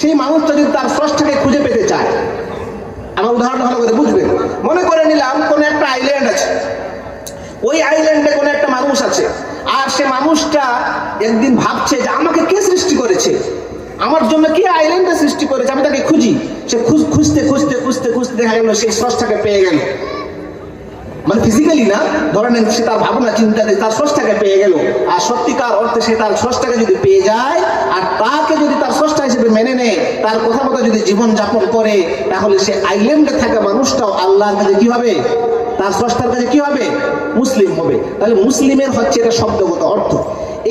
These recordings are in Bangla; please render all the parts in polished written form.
সেই মানুষটা যদি তার স্রষ্টাকে খুঁজে পেতে চায়, আমার উদাহরণ ভালো করে বুঝবেন। মনে করে নিলাম কোন একটা আইল্যান্ড আছে, ওই আইল্যান্ডে কোন একটা মানুষ আছে, আর সে মানুষটা একদিন ভাবছে যে আমাকে কে সৃষ্টি করেছে, আমার জন্য কে আইল্যান্ডে সৃষ্টি করেছে, আমি তাকে খুঁজি। সে খুঁজতে খুঁজতে খুঁজতে খুঁজতে দেখা গেল সেই স্রষ্টাকে পেয়ে গেল। মানে ফিজিক্যালি না, ধরে নেন সে তার ভাবনা চিন্তাতে তার স্রষ্টাকে পেয়ে গেল। আর সত্যিকার অর্থে সে তার স্রষ্টাকে যদি পেয়ে যায় আর তাকে যদি তার স্রষ্টা হিসেবে মেনে নেয়, তার কথা মতো যদি জীবন যাপন করে, তাহলে সে আইল্যান্ডে থাকা মানুষটাও আল্লাহর কাছে কি হবে, তার স্রষ্টার কাছে কি হবে, মুসলিম হবে। তাহলে মুসলিমের হচ্ছে এটা শব্দগত অর্থ।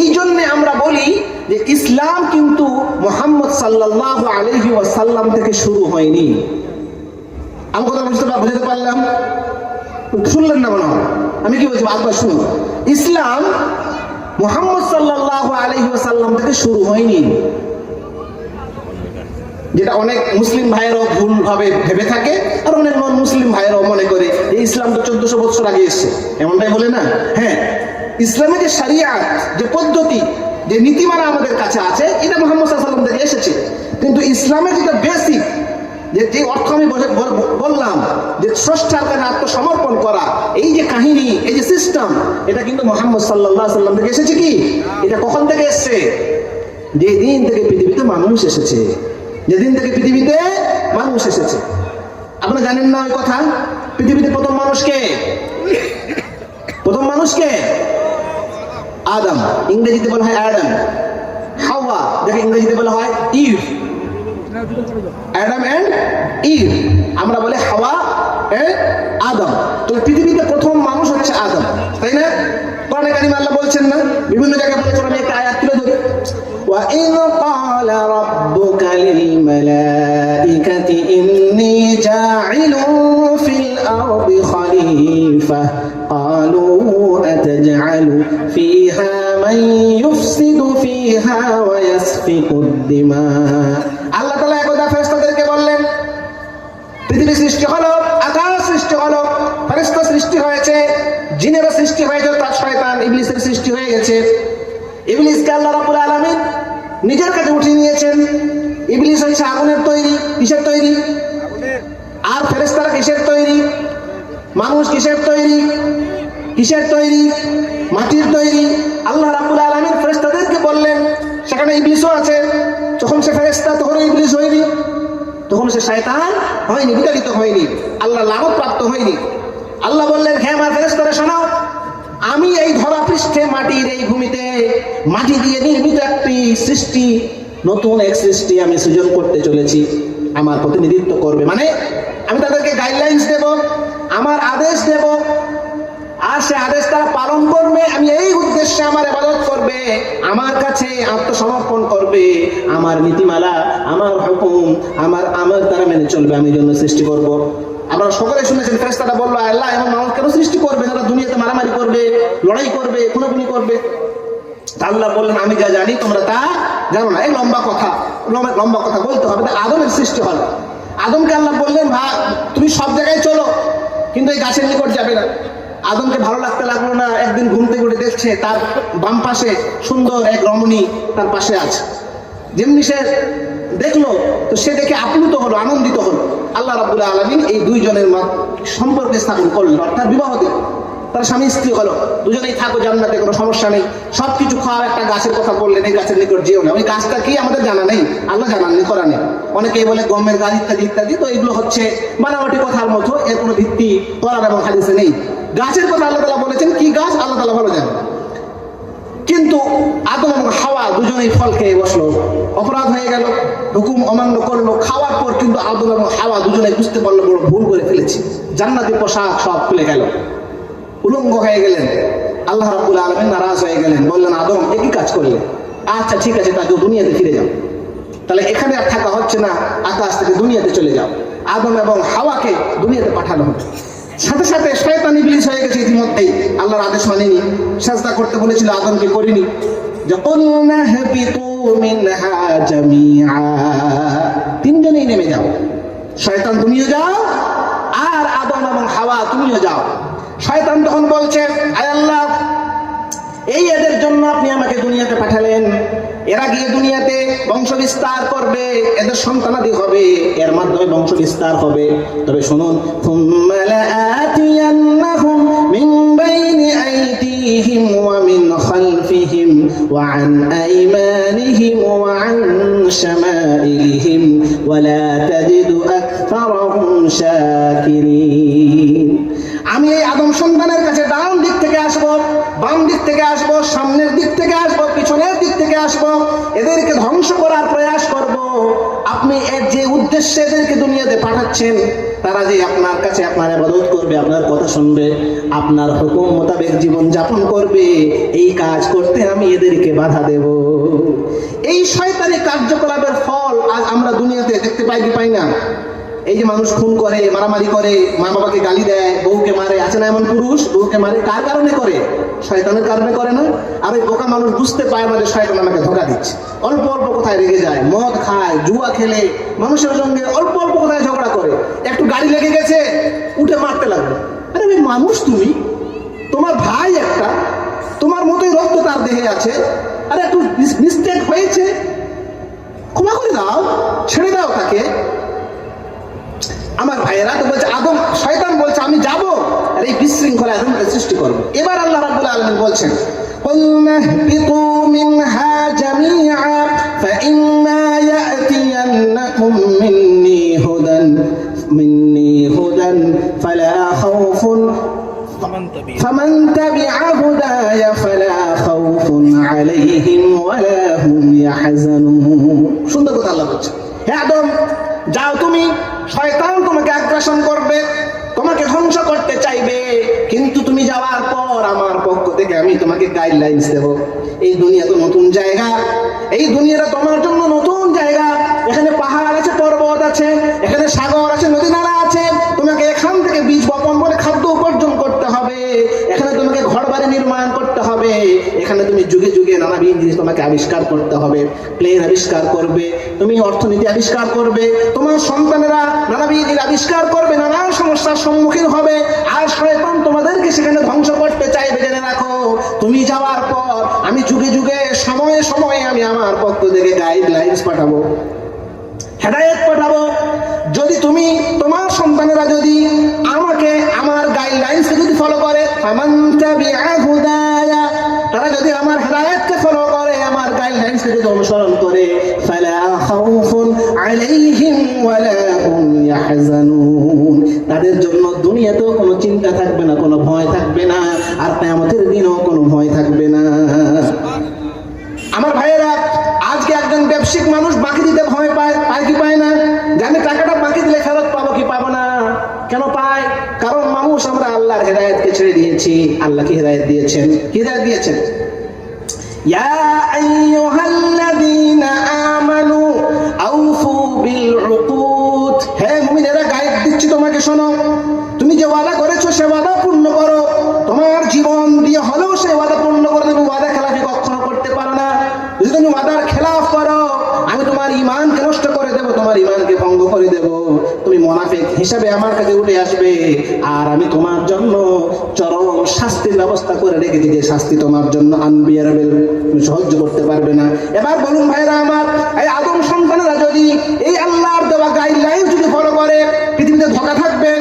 এই জন্য আমরা বলি যে ইসলাম কিন্তু মুহাম্মদ সাল্লাল্লাহু আলাইহি ওয়াসাল্লাম থেকে শুরু হয়নি। আমি কথা বুঝতে পারলাম? শুনলেন না মনে হয়? আমি কি বলছি একবার শুনুন। ইসলাম মুহাম্মদ সাল্লাল্লাহু আলাইহি ওয়াসাল্লাম থেকে শুরু হয়নি, যেটা অনেক মুসলিম ভাইয়েরাও ভুল ভাবে ভেবে থাকে, আর অনেক নন মুসলিম ভাইয়েরাও মনে করে যে ইসলাম তো 1400 বছর আগে এসেছে, এমনটাই বলে না? হ্যাঁ, ইসলামের যে শরিয়াত, যে পদ্ধতি, যে নীতিমালা আমাদের কাছে আছে, এটা মুহাম্মদ সাল্লাল্লাহু আলাইহি ওয়াসাল্লাম থেকে এসেছে। কিন্তু ইসলামের যেটা বেসিক, যে অর্থ আমি বললাম যে স্রষ্টার কাছে আত্মসমর্পণ করা, এই যে কাহিনী, এই যে সিস্টেম, এটা কিন্তু মুহাম্মদ সাল্লাল্লাহু আলাইহি ওয়াসাল্লাম থেকে এসেছে। কি এটা কখন থেকে এসেছে? যেদিন থেকে পৃথিবীতে মানুষ এসেছে, যেদিন থেকে পৃথিবীতে মানুষ এসেছে। আপনারা জানেন না ওই কথা? পৃথিবীতে প্রথম মানুষকে, প্রথম মানুষকে আদম, ইংরেজিতে বলা হয় অ্যাডাম। হাওয়া, যাকে ইংরেজিতে বলা হয় ইভ। অ্যাডাম এন্ড ইভ, আমরা বলি হাওয়া এন্ড আদম। তো পৃথিবীতে প্রথম মানুষ হচ্ছে আদম, তাই না? কোরআনে কারিমে আল্লাহ বলছেন না, বিভিন্ন জায়গায় বলেছেন। আমি একটা আয়াত তুলে ধরি। ওয়া ইন ক্বালা রাব্বুকা লিল মালাইকাতি ইন্নী জাইলুন ফিল আরদি খলিফা ক্বালু আতাজআলু ফিহা মান ইউফসিদু ফিহা ওয়া ইয়াসফিকুদ দিমা। আল্লাহ তাআলা একদা ফেরেশতাদেরকে বললেন, পৃথিবী সৃষ্টি হলো, আকাশ সৃষ্টি হলো, ফেরেশতা সৃষ্টি হয়েছে, জিনেরা সৃষ্টি হয়েছে, তার শয়তান ইবলিসের সৃষ্টি হয়ে গেছে। ইবলিসকে আল্লাহ রাব্বুল আলামিন নিজের কাছে উঠিয়ে নিয়েছেন। ইবলিস হচ্ছে আগুনের তৈরি। কিসের তৈরি? আর ফেরেশতারা কিসের তৈরি? মানুষ কিসের তৈরি? কিসের তৈরি? মাটির তৈরি। আল্লাহ রাব্বুল আলামিন ফেরেশতাদেরকে বললেন, সেখানে ইবলিসও আছে। যখন সে ফেরেশতা, তখন ইবলিস হয়নি, তখন সে শয়তান হয়নি, বিতাড়িত হয়নি, আল্লাহ লানত প্রাপ্ত হয়নি। আল্লাহ বললেন, হ্যাঁ আমার ফেরেশতারা শোনাও, আমি এই ধরা পৃষ্ঠে, মাটির এই ভূমিতে মাটি দিয়ে নির্মিত একটি সৃষ্টি, নতুন এক সৃষ্টি আমি সৃজন করতে চলেছি। আমার প্রতিনিধিত্ব করবে, মানে আমি তাদেরকে গাইডলাইন্স দেব, আমার আদেশ দেব, আর সে আদেশ তারা পালন করবে। আমি এই উদ্দেশ্যে আমার ইবাদত করবে, আমার কাছে আত্মসমর্পণ করবে, আমার নীতিমালা, আমার হুকুম, আমার তারা মেনে চলবে, আমি জন্য সৃষ্টি করব। আপনারা সকলে শুনেছেন, ফেরেশতারা বলল, আল্লাহ এমন মানুষ কেন সৃষ্টি করবে যারা দুনিয়াতে মারামারি করবে, লড়াই করবে, খুনোখুনি করবে? আল্লাহ বললেন, আমি যা জানি তোমরা তা জানো না। এই লম্বা কথা বলতে হবে। আদমের সৃষ্টি হলো, আদমকে আল্লাহ বললেন, তুমি সব জায়গায় চলো, কিন্তু এই গাছের নিকট যাবে না। আদমকে ভালো লাগতে লাগলো না। একদিন ঘুম থেকে উঠে দেখছে তার বাম পাশে সুন্দর এক রমণী তার পাশে আছে। যেমনি সে দেখলো, তো সে দেখে আপ্লুত হলো, আনন্দিত হলো। আল্লাহ রাব্বুল আলামিন এই দুইজনের সম্পর্কে স্থাপন করলেন, অর্থাৎ বিবাহ দিল। তারা স্বামী স্ত্রী হলো, দুজনেই থাকো জান্নাতে, কোনো সমস্যা নেই। সবকিছু খাওয়ার একটা গাছের কথা বললেন, এই গাছের নিকট যেও না। ওই গাছটা কি আমাদের জানা নেই, আল্লাহ জানাননি, করা নেই। অনেকেই বলে গমের গাছ ইত্যাদি ইত্যাদি, তো এগুলো হচ্ছে বানাওয়াটি কথার মতো, এর কোনো ভিত্তি কোরআন এবং হাদিসে নেই। গাছের কথা আল্লাহ তাআলা বলেছেন, কি গাছ আল্লাহ তাআলা ভালো জানেন। কিন্তু আদম এবং হাওয়া দুজনেই ফল খেয়ে বসলো, অপরাধ হয়ে গেল, হুকুম অমান্য করলো। খাওয়ার পর কিন্তু আদম এবং হাওয়া দুজনেই বুঝতে পারলো বড় ভুল করে ফেলেছি। জান্নাতি পোশাক সব খুলে গেল, উলঙ্গ হয়ে গেলেন। আল্লাহ রাব্বুল আলামিন নারাজ হয়ে গেলেন, বললেন, আদম একই কাজ করলে, আচ্ছা ঠিক আছে, তাকে দুনিয়াতে ফিরে যাও। তাহলে এখানে আর থাকা হচ্ছে না, আকাশ থেকে দুনিয়াতে চলে যাও। আদম এবং হাওয়াকে দুনিয়াতে পাঠানো হবে। সাথে সাথে শয়তান ইবলিস হয়ে গেছে ইতিমধ্যেই, আল্লাহর আদেশ মানেনি, সাজদা করতে বলেছিল, আদমকে করিনি। যকুলনা হাবিতু মিনহা জামিআ, তিনজনেই নেমে যাও। শয়তান তুমিও যাও, আর আদম এবং হাওয়া তুমিও যাও। শয়তান তখন বলছে, আয় আল্লাহ, এই এদের জন্য আপনি আমাকে দুনিয়াতে পাঠালেন, এরা গিয়ে দুনিয়াতে বংশ বিস্তার করবে, এদের সন্তানাদি হবে, এর মাধ্যমে বংশ বিস্তার হবে। তবে শুনুন, থুম্মা লাআতিয়ান্নাহুম মিন বাইনি আইদিহিম ওয়া মিন খালফিহিম ওয়া আন আইমানিহিম ওয়া আন শামাইলিহিম ওয়া লা তাজিদু আকতারাহুম শাকিরিন। আমি এই আদম সন্তানের কাছে ডান দিক থেকে আসবো, বাম দিক থেকে আসবো, সামনের দিক থেকে আসবো, পিছনের দিক থেকে আসবো, এদেরকে ধ্বংস করার প্রয়াস করব। আপনি এর যে উদ্দেশ্যে এদেরকে দুনিয়াতে পাঠাচ্ছেন, তারা যে আপনার কাছে আপনার ইবাদত করবে, আপনার কথা শুনবে, আপনার হুকুম মোতাবেক জীবন যাপন করবে, এই কাজ করতে আমি এদেরকে বাধা দেব। এই শয়তানি কার্যকলাপের ফল আজ আমরা দুনিয়াতে দেখতে পাই কি পাই না? এই যে মানুষ খুন করে, মারামারি করে, মা বাবাকে গালি দেয়, বউকে মারে, আছে না এমন পুরুষ? বউকে মারে কার কারণে করে? শয়তানের কারণে করে না? আর ওই বোকা মানুষ বুঝতে পায় না যে শয়তান আমাকে ধোঁকা দিচ্ছে, অল্প অল্প কোথায় রেগে যায়, মদ খায়, জুয়া খেলে, মানুষের সঙ্গে অল্প অল্প কোথায় ঝগড়া করে, একটু গাড়ি লেগে গেছে উঠে মারতে লাগবে। আরে ওই মানুষ, তুমি, তোমার ভাই একটা, তোমার মতোই রক্ত তার দেহে আছে, আরে একটু মিস্টেক হয়েছে, ক্ষমা করে দাও, ছেড়ে দাও তাকে। আমার ভাইয়েরা তো বলছে, আদম শয়তান বলছে আমি যাব আর এই বিশৃঙ্খলা আদমকে সৃষ্টি করব। এবার আল্লাহ রাব্বুল আলামিন বলছেন, কুলনা বিতু মিনহা জামিআ ফাইম্মা ইয়াতিয়ান্নাকুম মিন্নি হুদান ফালা খাউফুন ফামান তাবিআ হুদায়া ফালা খাউফুন আলাইহিম ওয়ালা হুম ইয়াহজানুন। সুন্দর কথা আল্লাহ বলছেন, হে আদম যাও, তুমি, শয়তান তোমাকে আগ্রাসন করবে, তোমাকে ধ্বংস করতে চাইবে, কিন্তু তুমি যাওয়ার পর আমার পক্ষ থেকে আমি তোমাকে গাইডলাইন্স দেব। এই দুনিয়া তো নতুন জায়গা, এই দুনিয়াটা তোমার জন্য নতুন জায়গা। এখানে পাহাড় আছে, পর্বত আছে, এখানে সাগর আছে, নদী নালা আছে। তোমাকে এখান থেকে বীজ বপন করে খাদ্য উপার্জন করতে হবে, এখানে তোমাকে ঘর বাড়ি নির্মাণ করতে হবে, এখানে তুমি যুগে যুগে নানাবিধ জিনিস তোমাকে আবিষ্কার করতে হবে। প্লেন আবিষ্কার করবে, তুমি অর্থনীতি আবিষ্কার করবে, তোমার সন্তানেরা নানাবিধ আবিষ্কার করবে, নানান সমস্যার সম্মুখীন হবে। আর শয়তান তোমাদেরকে সেখানে ধ্বংস করতে চাইবে। জেনে রাখো, তুমি যাওয়ার পর আমি যুগে যুগে সময়ে সময়ে আমি আমার পক্ষ থেকে গাইডলাইন্স পাঠাবো, হেদায়েত পাঠাবো। যদি তুমি, তোমার সন্তানেরা যদি আমাকে, আমার গাইডলাইন্সকে যদি ফলো করে, ফামান তাবিআ হুদায়া, তারা যদি আমার হেদায়েতকে ফলো করে, আমার গাইডলাইন্সকে যদি অনুসরণ করে, ফালা খাউফুন আলাইহিম ওয়ালা হুম ইয়াহজানুন, তাদের জন্য দুনিয়াতেও কোনো চিন্তা থাকবে না, কোনো ভয় থাকবে না, আর কিয়ামতের দিনও কোনো ভয় থাকবে না। আমার ভাইয়েরা, আজকে একজন ব্যবসায়িক মানুষ বাকি দিতে ভয় পায়, পায় কি পায় না? যে আমি টাকাটা বাকি দিলে ফেরত পাবো কি পাবো না? কেন পায়? কারণ মানুষ আমরা আল্লাহর হেদায়েতকে ছেড়ে দিয়েছি। আল্লাহ কি হেদায়েত দিয়েছেন? কি হেদায়েত দিয়েছেন? ইয়া আইয়ুহাল্লাযীনা আমানু আউফু বিল উকুদ, হে মুমিনেরা, গাইড দিচ্ছি তোমাকে, শোনো, তুমি যে ওয়াদা করেছো সে ওয়াদা পূর্ণ করো। তোমার জীবন দিয়ে হলেও সে ওয়াদা পূর্ণ করে, তুমি ওয়াদা খেলাফি কখনো করতে পারো না। যদি তুমি ওয়াদার খেলাফ করো, আমি তোমার ঈমানকে নষ্ট করে দেব, তোমার ঈমানকে ভঙ্গ করে দেব, তুমি মুনাফিক হিসাবে আমার কাছে উঠে আসবে। আর আমি তোমার জন্য চরম শাস্তির ব্যবস্থা করে রেখেছি, যে শাস্তি তোমার জন্য আনবিয়ারেবল, তুমি সহ্য করতে পারবে না। এবার বলুন ভাইরা আমার, এই আদম সন্তানেরা যদি এই আল্লাহর দেওয়া গাইডলাইন যদি ফলো করে, পৃথিবীতে ধোঁকা থাকবে?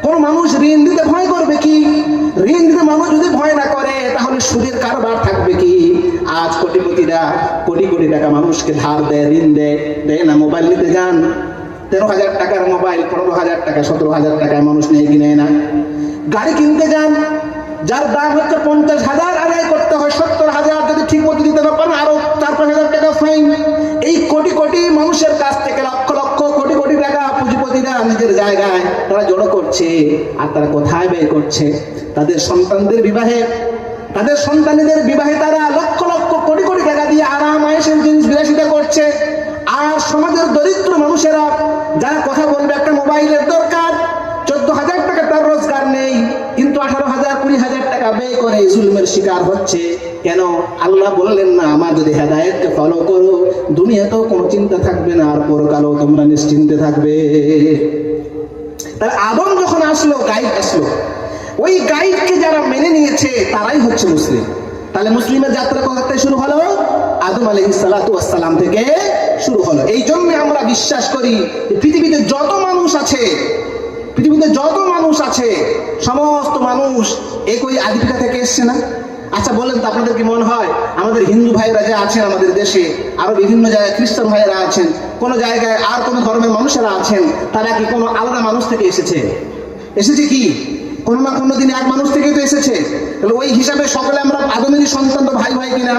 কোন মানুষ ঋণ দিতে ভয় করবে কি? ঋণ দিতে মানুষ যদি ভয় না করে, তাহলে সুদের কারবার থাকবে কি? আজ কোটিপতিরা কোটি কোটি টাকা মানুষকে ধার দেয়, ঋণ দেয়, দেয় না। মোবাইল নিতে যান, 13,000 টাকার মোবাইল 15,000 টাকা, 17,000 টাকায় মানুষ নেয় কি নেয় না? গাড়ি কিনতে যান, যার দাম হচ্ছে 50,000, আদায় করতে হয় 70,000, যদি ঠিক মতো দিতে না পারেন আরো 4-5,000 টাকা ফাইন। এই কোটি কোটি মানুষের কাছ থেকে লক্ষ লক্ষ কোটি কোটি টাকা পুঁজিপতিরা নিজের জায়গায় তারা জড়ো করছে। আর তারা কোথায় ব্যয় করছে? তাদের সন্তানদের বিবাহে, তাদের সন্তানদের বিবাহে তারা লক্ষ লক্ষ কোটি কোটি টাকা দিয়ে আরাম আয়েশের জিনিস বিলাসিতা করছে। আর সমাজের দরিদ্র মানুষেরা যারা কথা বলবে, একটা মোবাইলের দরকার, 14,000 টাকা তার রোজগার নেই, কিন্তু 18,000 20,000 টাকা ব্যয় করে জুলুমের শিকার হচ্ছে। কেন? আল্লাহ বললেন না, আমার যদি হেদায়েতকে ফলো করো, দুনিয়াতেও কোনো চিন্তা থাকবে না, আর পরকালেও তোমরা নিশ্চিন্তে থাকবে। তাহলে আদম যখন আসলো, গাইড আসলো, ওই গাইডকে যারা মেনে নিয়েছে তারাই হচ্ছে মুসলিম। তাহলে মুসলিমের যাত্রা কোথা থেকে শুরু হলো? আদম আলাইহিস সালাতু ওয়াস সালাম থেকে শুরু হলো। এই জন্য আমরা বিশ্বাস করি যে পৃথিবীতে যত মানুষ আছে সমস্ত মানুষ একই আদিপিতা থেকে এসছে না? আচ্ছা বলেন তো, আপনাদের কি মনে হয় আমাদের হিন্দু ভাইরা যে আছেন আমাদের দেশে, আরো বিভিন্ন জায়গায় খ্রিস্টান ভাইয়েরা আছেন, কোন জায়গায় আর কোন ধর্মের মানুষেরা আছেন, তারা কি কোনো আলাদা মানুষ থেকে এসেছে কি? কোনো না কোনো দিন এক মানুষ থেকেই তো এসেছে। তাহলে ওই হিসাবে সকলে আমরা আদমেরই সন্তান, তো ভাই কিনা?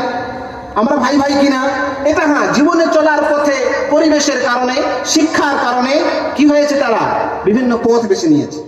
আমরা ভাই কিনা? এটা হ্যাঁ, জীবনে চলার পথে পরিবেশের কারণে, শিক্ষার কারণে কি হয়েছে, তারা বিভিন্ন পথ বেছে নিয়েছে।